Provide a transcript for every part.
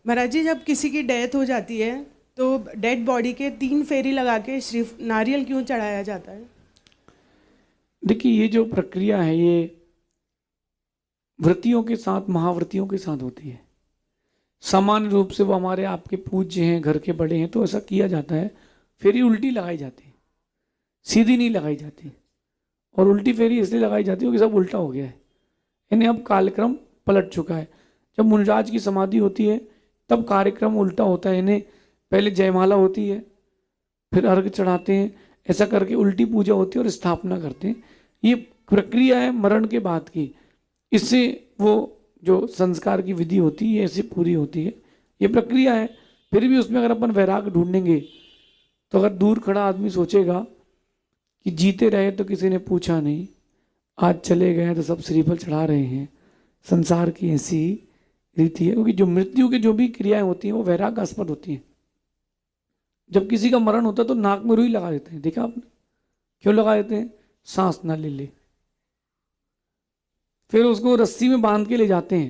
महाराज जी, जब किसी की डेथ हो जाती है तो डेड बॉडी के 3 फेरी लगा के श्रीफ नारियल क्यों चढ़ाया जाता है? देखिए, ये जो प्रक्रिया है ये व्रतियों के साथ, महाव्रतियों के साथ होती है। सामान्य रूप से वो हमारे आपके पूज्य हैं, घर के बड़े हैं, तो ऐसा किया जाता है। फेरी उल्टी लगाई जाती है, सीधी नहीं लगाई जाती। और उल्टी फेरी इसलिए लगाई जाती है क्योंकि सब उल्टा हो गया है, यानी अब कार्यक्रम पलट चुका है। जब मुनिराज की समाधि होती है तब कार्यक्रम उल्टा होता है, यानी पहले जयमाला होती है, फिर अर्घ चढ़ाते हैं, ऐसा करके उल्टी पूजा होती है और स्थापना करते हैं। ये प्रक्रिया है मरण के बाद की। इससे वो जो संस्कार की विधि होती है ऐसे पूरी होती है, ये प्रक्रिया है। फिर भी उसमें अगर अपन वैराग ढूंढेंगे तो अगर दूर खड़ा आदमी सोचेगा कि जीते रहे तो किसी ने पूछा नहीं, आज चले गए तो सब श्रीफल चढ़ा रहे हैं, संसार की ऐसी रीति है। क्योंकि जो मृत्यु की जो भी क्रियाएं होती हैं वो वैरागास्पद होती हैं। जब किसी का मरण होता है तो नाक में रुई लगा देते हैं, देखा आपने? क्यों लगा देते हैं? सांस ना ले ले। फिर उसको रस्सी में बांध के ले जाते हैं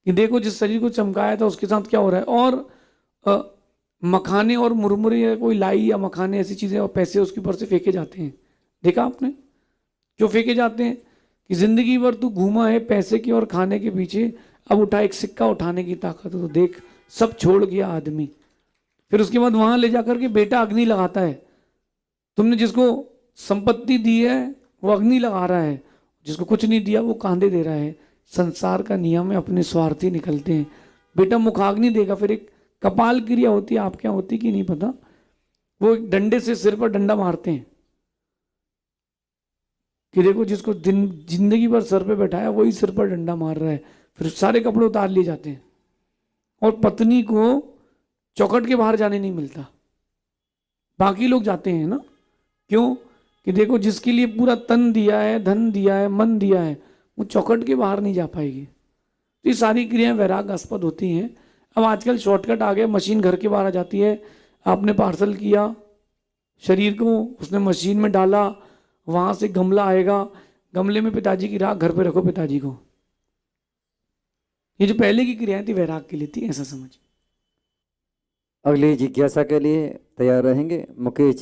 कि देखो जिस शरीर को चमकाया था उसके साथ क्या हो रहा है। और मखाने और मुरमुरे या कोई लाई या मखाने ऐसी चीजें और पैसे उसके ऊपर से फेंके जाते हैं, देखा आपने? क्यों फेंके जाते हैं? कि जिंदगी भर तू घूमा है पैसे की और खाने के पीछे, अब उठा एक सिक्का उठाने की ताकत तो देख, सब छोड़ गया आदमी। फिर उसके बाद वहां ले जाकर के बेटा अग्नि लगाता है। तुमने जिसको संपत्ति दी है वो अग्नि लगा रहा है, जिसको कुछ नहीं दिया वो कांधे दे रहा है। संसार का नियम है, अपने स्वार्थी निकलते हैं। बेटा मुखाग्नि देगा, फिर एक कपाल क्रिया होती है, आपके यहाँ होती कि नहीं पता, वो एक डंडे से सिर पर डंडा मारते हैं कि देखो जिसको जिंदगी भर सर पे बैठाया वही सिर पर डंडा मार रहा है। फिर सारे कपड़े उतार लिए जाते हैं और पत्नी को चौखट के बाहर जाने नहीं मिलता, बाकी लोग जाते हैं ना। क्यों? कि देखो जिसके लिए पूरा तन दिया है, धन दिया है, मन दिया है, वो चौखट के बाहर नहीं जा पाएगी। तो ये सारी क्रियाएं वैरागास्पद होती हैं। अब आजकल शॉर्टकट आ गया, मशीन घर के बाहर आ जाती है। आपने पार्सल किया शरीर को, उसने मशीन में डाला, वहां से गमला आएगा, गमले में पिताजी की राख, घर पे रखो पिताजी को। ये जो पहले की क्रियाएं थी वैराग के लिए थी, ऐसा समझ। अगली जिज्ञासा के लिए तैयार रहेंगे मुकेश जी।